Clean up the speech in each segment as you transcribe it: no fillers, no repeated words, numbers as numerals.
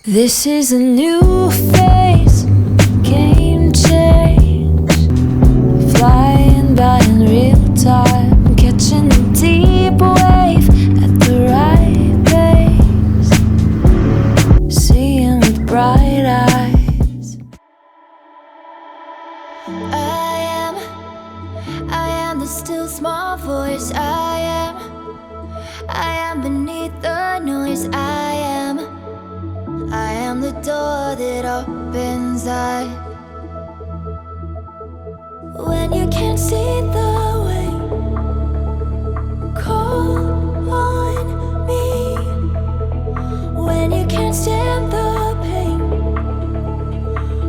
This is a new phase, game change. Flying by in real time, catching a deep wave at the right pace. Seeing with bright eyes. I am the still small voice. I am beneath the noise. I am the door that opens up when you can't see the way. Call on me when you can't stand the pain.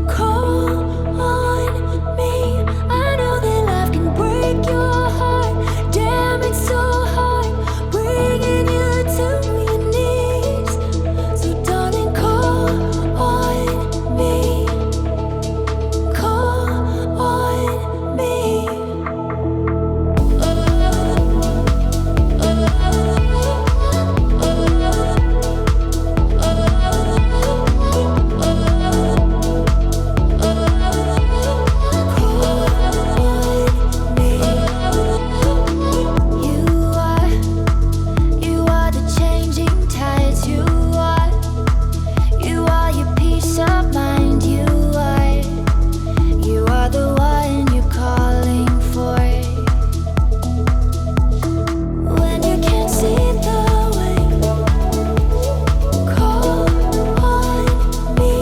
Call on me. I know that life can break your heart. Damn, it's so hard bringing you to your knees. So darling, call on me. Call on me. You are the changing tides. You are your peace of mind. You are the one you're calling for when you can't see the way. Call on me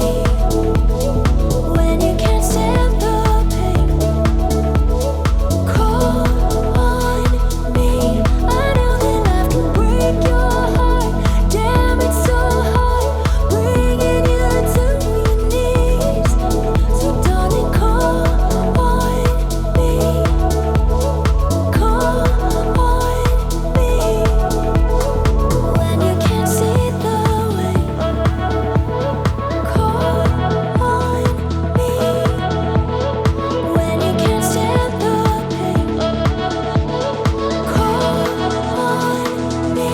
when you can't stand the pain. Call on me. I know that life can break your heart. Damn, it's so hard bringing you to your knees. So darling, call on me. Call on me when you can't see the way. Call on me when you can't stand the pain. Call on me.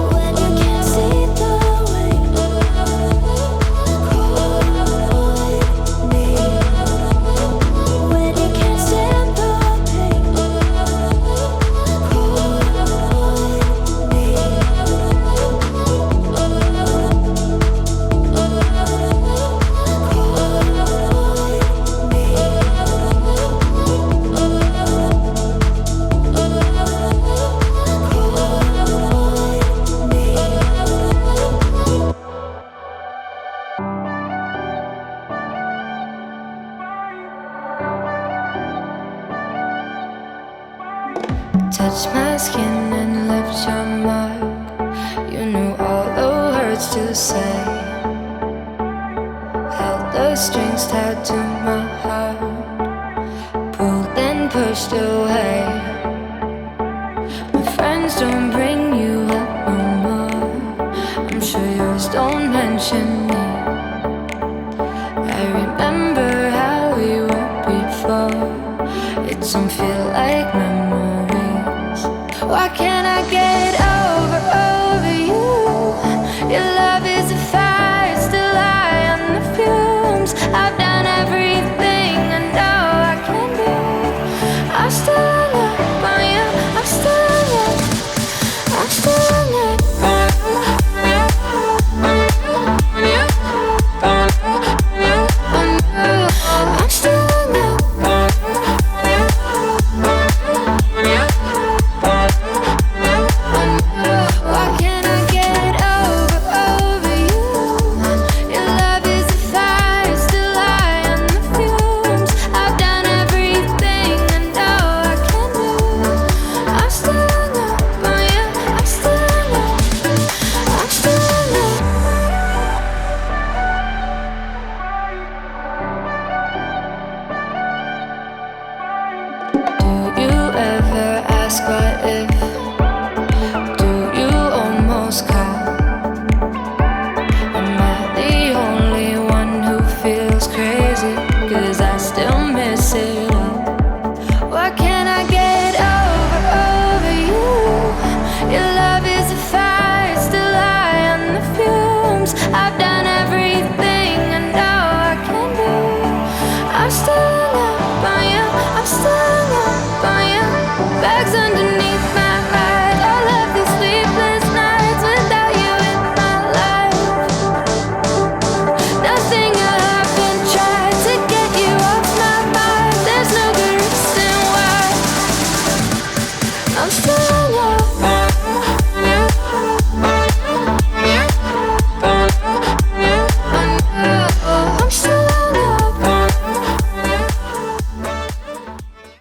When you can't see the way. Call on me when you can't stand the pain. Call on me. Touch my skin and left your mark. You knew all the words to say. Held the strings tied to my heart. Pulled and pushed away. My friends don't bring you up no more. I'm sure yours don't mention me. I remember how we were before. It don't feel like memories. Why can't I get up?